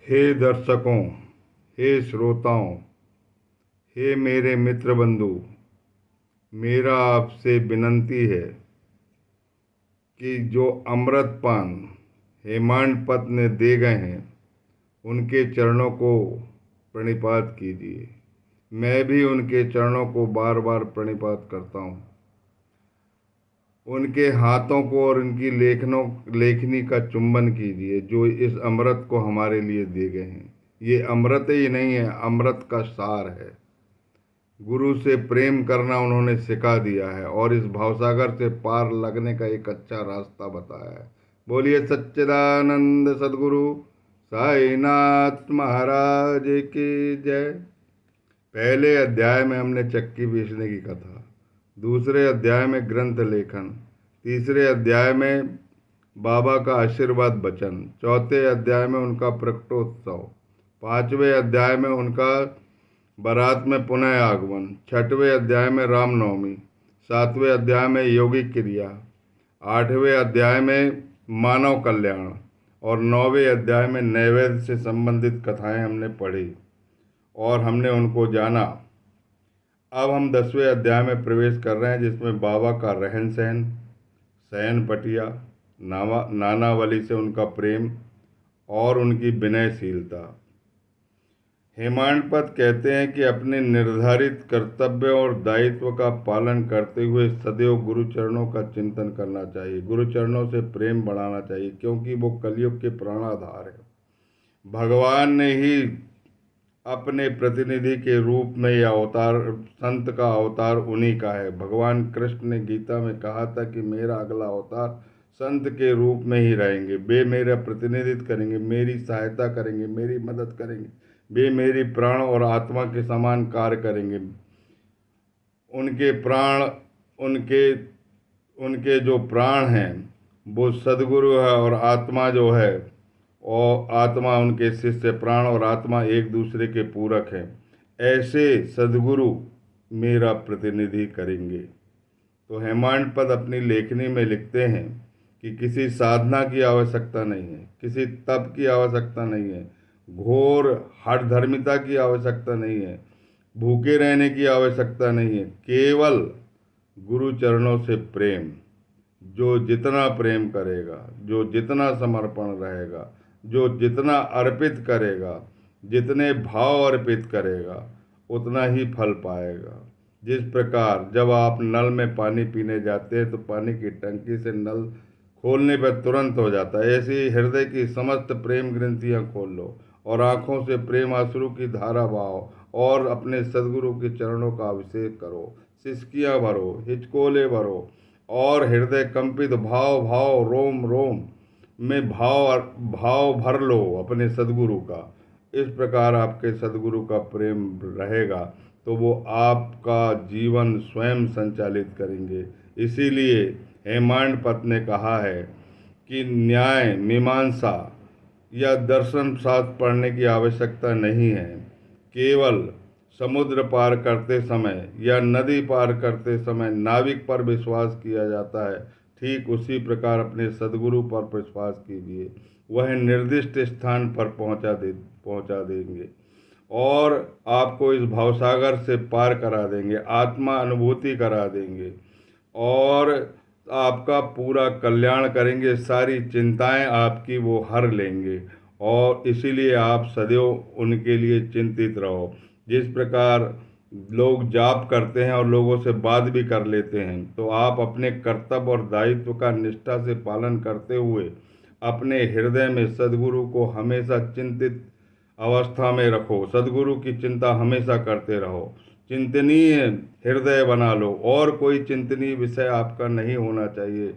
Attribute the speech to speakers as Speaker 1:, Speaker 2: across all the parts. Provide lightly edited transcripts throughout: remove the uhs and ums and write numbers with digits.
Speaker 1: हे दर्शकों, हे श्रोताओं, हे मेरे मित्र बंधु, मेरा आपसे विनती है कि जो अमृत पान हेमांडपत ने दे गए हैं उनके चरणों को प्रणिपात कीजिए। मैं भी उनके चरणों को बार बार प्रणिपात करता हूँ। उनके हाथों को और उनकी लेखनी का चुंबन कीजिए जो इस अमृत को हमारे लिए दे गए हैं। ये अमृत ही नहीं है, अमृत का सार है। गुरु से प्रेम करना उन्होंने सिखा दिया है और इस भवसागर से पार लगने का एक अच्छा रास्ता बताया है। बोलिए सच्चिदानंद सदगुरु साईनाथ महाराज की जय। पहले अध्याय में हमने चक्की पीसने की कथा, दूसरे अध्याय में ग्रंथ लेखन, तीसरे अध्याय में बाबा का आशीर्वाद वचन, चौथे अध्याय में उनका प्रकटोत्सव, पांचवें अध्याय में उनका बारात में पुनः आगमन, छठवें अध्याय में रामनवमी, सातवें अध्याय में योगिक क्रिया, आठवें अध्याय में मानव कल्याण और नौवें अध्याय में नैवेद्य से संबंधित कथाएं हमने पढ़ी और हमने उनको जाना। अब हम 10वें अध्याय में प्रवेश कर रहे हैं जिसमें बाबा का रहन सहन, शयन पटिया, नानावली से उनका प्रेम और उनकी विनयशीलता। हेमांडपत कहते हैं कि अपने निर्धारित कर्तव्य और दायित्व का पालन करते हुए सदैव गुरुचरणों का चिंतन करना चाहिए। गुरुचरणों से प्रेम बढ़ाना चाहिए क्योंकि वो कलयुग के प्राणाधार है। भगवान ने ही अपने प्रतिनिधि के रूप में यह अवतार, संत का अवतार उन्हीं का है। भगवान कृष्ण ने गीता में कहा था कि मेरा अगला अवतार संत के रूप में ही रहेंगे। वे मेरा प्रतिनिधित्व करेंगे, मेरी सहायता करेंगे, मेरी मदद करेंगे, वे मेरी प्राण और आत्मा के समान कार्य करेंगे। उनके प्राण, उनके उनके जो प्राण हैं वो सदगुरु है और आत्मा जो है और आत्मा उनके शिष्य। प्राण और आत्मा एक दूसरे के पूरक हैं। ऐसे सदगुरु मेरा प्रतिनिधि करेंगे। तो हेमांडपत अपनी लेखनी में लिखते हैं कि किसी साधना की आवश्यकता नहीं है, किसी तप की आवश्यकता नहीं है, घोर हठधर्मिता की आवश्यकता नहीं है, भूखे रहने की आवश्यकता नहीं है, केवल गुरु चरणों से प्रेम। जो जितना प्रेम करेगा, जो जितना समर्पण रहेगा, जो जितना अर्पित करेगा, जितने भाव अर्पित करेगा उतना ही फल पाएगा। जिस प्रकार जब आप नल में पानी पीने जाते हैं तो पानी की टंकी से नल खोलने पर तुरंत हो जाता है, ऐसे ही हृदय की समस्त प्रेम ग्रंथियां खोल लो और आँखों से प्रेम आंसू की धारा बहाओ और अपने सदगुरु के चरणों का अभिषेक करो। सिसकियाँ भरो, हिचकोले भरो और हृदय कंपित भाव भाव रोम रोम में भाव भर लो अपने सदगुरु का। इस प्रकार आपके सदगुरु का प्रेम रहेगा तो वो आपका जीवन स्वयं संचालित करेंगे। इसीलिए हेमांडपत ने कहा है कि न्याय, मीमांसा या दर्शन शास्त्र पढ़ने की आवश्यकता नहीं है। केवल समुद्र पार करते समय या नदी पार करते समय नाविक पर विश्वास किया जाता है, ठीक उसी प्रकार अपने सदगुरु पर विश्वास कीजिए। वह निर्दिष्ट स्थान पर पहुंचा देंगे और आपको इस भवसागर से पार करा देंगे, आत्मा अनुभूति करा देंगे और आपका पूरा कल्याण करेंगे। सारी चिंताएं आपकी वो हर लेंगे और इसीलिए आप सदैव उनके लिए चिंतित रहो। जिस प्रकार लोग जाप करते हैं और लोगों से बात भी कर लेते हैं, तो आप अपने कर्तव्य और दायित्व का निष्ठा से पालन करते हुए अपने हृदय में सदगुरु को हमेशा चिंतित अवस्था में रखो। सदगुरु की चिंता हमेशा करते रहो। चिंतनीय हृदय बना लो और कोई चिंतनीय विषय आपका नहीं होना चाहिए।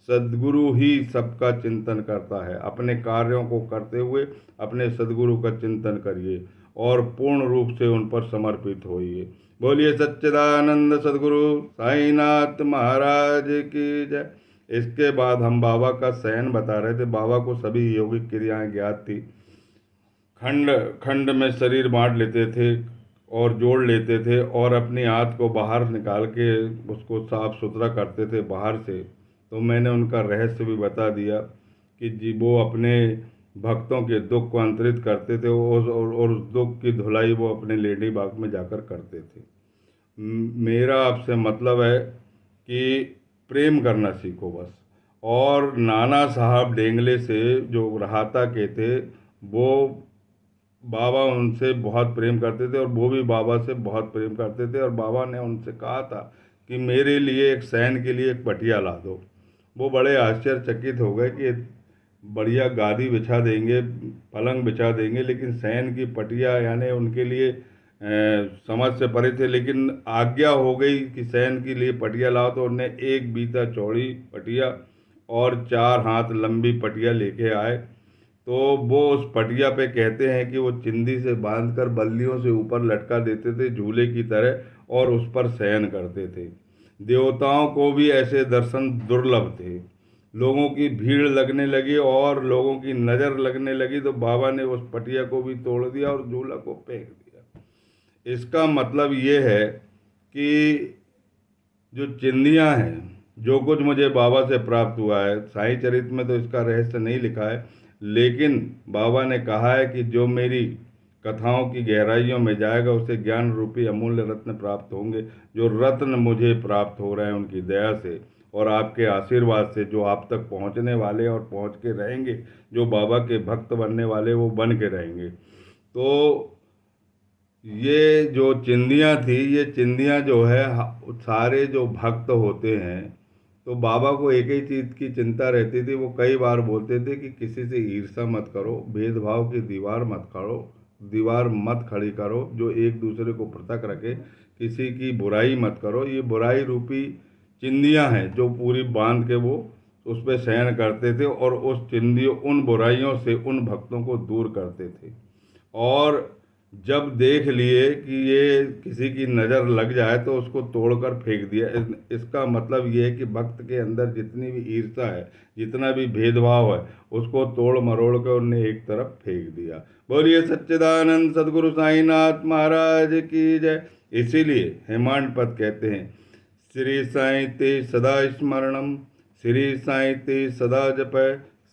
Speaker 1: सदगुरु ही सबका चिंतन करता है। अपने कार्यों को करते हुए अपने सदगुरु का चिंतन करिए और पूर्ण रूप से उन पर समर्पित होइए। बोलिए सच्चिदानंद सदगुरु साईनाथ महाराज की जय। इसके बाद हम बाबा का शयन बता रहे थे। बाबा को सभी योगिक क्रियाएं ज्ञात थी। खंड खंड में शरीर बांट लेते थे और जोड़ लेते थे और अपनी हाथ को बाहर निकाल के उसको साफ सुथरा करते थे बाहर से। तो मैंने उनका रहस्य भी बता दिया कि जी वो अपने भक्तों के दुख को अंतरित करते थे, और उस दुख की धुलाई वो अपने लेडी बाग में जाकर करते थे। मेरा आपसे मतलब है कि प्रेम करना सीखो बस। और नाना साहब डेंगले से जो रहाता के थे, वो बाबा उनसे बहुत प्रेम करते थे और वो भी बाबा से बहुत प्रेम करते थे, और बाबा ने उनसे कहा था कि मेरे लिए एक शयन के लिए एक पटिया ला दो। वो बड़े आश्चर्यचकित हो गए कि बढ़िया गादी बिछा देंगे, पलंग बिछा देंगे, लेकिन शयन की पटिया यानी उनके लिए समझ से परे थे। लेकिन आज्ञा हो गई कि शयन के लिए पटिया लाओ, तो उन्हें एक बीता चौड़ी पटिया और 4 हाथ लंबी पटिया लेके आए। तो वो उस पटिया पे कहते हैं कि वो चिंदी से बांधकर बल्लियों से ऊपर लटका देते थे झूले की तरह, और उस पर शयन करते थे। देवताओं को भी ऐसे दर्शन दुर्लभ थे। लोगों की भीड़ लगने लगी और लोगों की नज़र लगने लगी, तो बाबा ने उस पटिया को भी तोड़ दिया और झूला को फेंक दिया। इसका मतलब ये है कि जो चिंदियाँ हैं, जो कुछ मुझे बाबा से प्राप्त हुआ है, साईं चरित में तो इसका रहस्य नहीं लिखा है, लेकिन बाबा ने कहा है कि जो मेरी कथाओं की गहराइयों में जाएगा उसे ज्ञान रूपी अमूल्य रत्न प्राप्त होंगे। जो रत्न मुझे प्राप्त हो रहे हैं उनकी दया से और आपके आशीर्वाद से, जो आप तक पहुंचने वाले और पहुंच के रहेंगे, जो बाबा के भक्त बनने वाले वो बन के रहेंगे। तो ये जो चिंदियाँ थी, ये चिंदियाँ जो है सारे जो भक्त होते हैं, तो बाबा को एक ही चीज़ की चिंता रहती थी। वो कई बार बोलते थे कि किसी से ईर्ष्या मत करो, भेदभाव की दीवार मत खड़ो, दीवार मत खड़ी करो जो एक दूसरे को पृथक रखे, किसी की बुराई मत करो। ये बुराई रूपी चिंदियाँ हैं जो पूरी बांध के वो उस पर शयन करते थे, और उस चिंदियों उन बुराइयों से उन भक्तों को दूर करते थे। और जब देख लिए कि ये किसी की नज़र लग जाए तो उसको तोड़कर फेंक दिया। इसका मतलब ये है कि भक्त के अंदर जितनी भी ईर्ष्या है, जितना भी भेदभाव है, उसको तोड़ मरोड़ कर उन्हें एक तरफ फेंक दिया। बोलिए सच्चिदानंद सदगुरु साईनाथ महाराज की जय। इसीलिए हेमांड पद कहते हैं, श्री साई ते सदा स्मरणम, श्री साई ते सदा जप,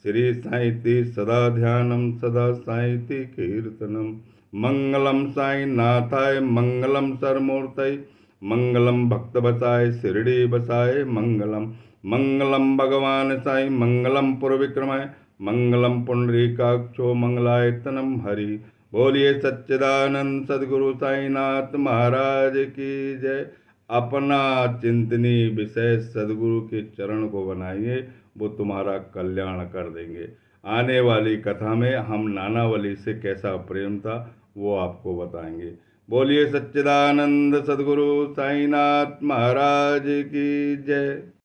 Speaker 1: श्री साई ते सदा ध्यानम, सदा साई ते कीर्तनम। मंगलम साई नाथाय मंगलम सरमूर्तय, मंगलम भक्त बसाए शिरडी बसाए मंगलम। मंगलम भगवान साई मंगलम पुर विक्रमय, मंगलम पुंडरीकाक्षो मंगलायतनम हरि। बोलिए सच्चिदानंद सदगुरु साईनाथ महाराज की जय। अपना चिंतनी विषय सदगुरु के चरण को बनाइए, वो तुम्हारा कल्याण कर देंगे। आने वाली कथा में हम नानावली से कैसा प्रेम था वो आपको बताएंगे। बोलिए सच्चिदानंद सदगुरु साईनाथ महाराज की जय।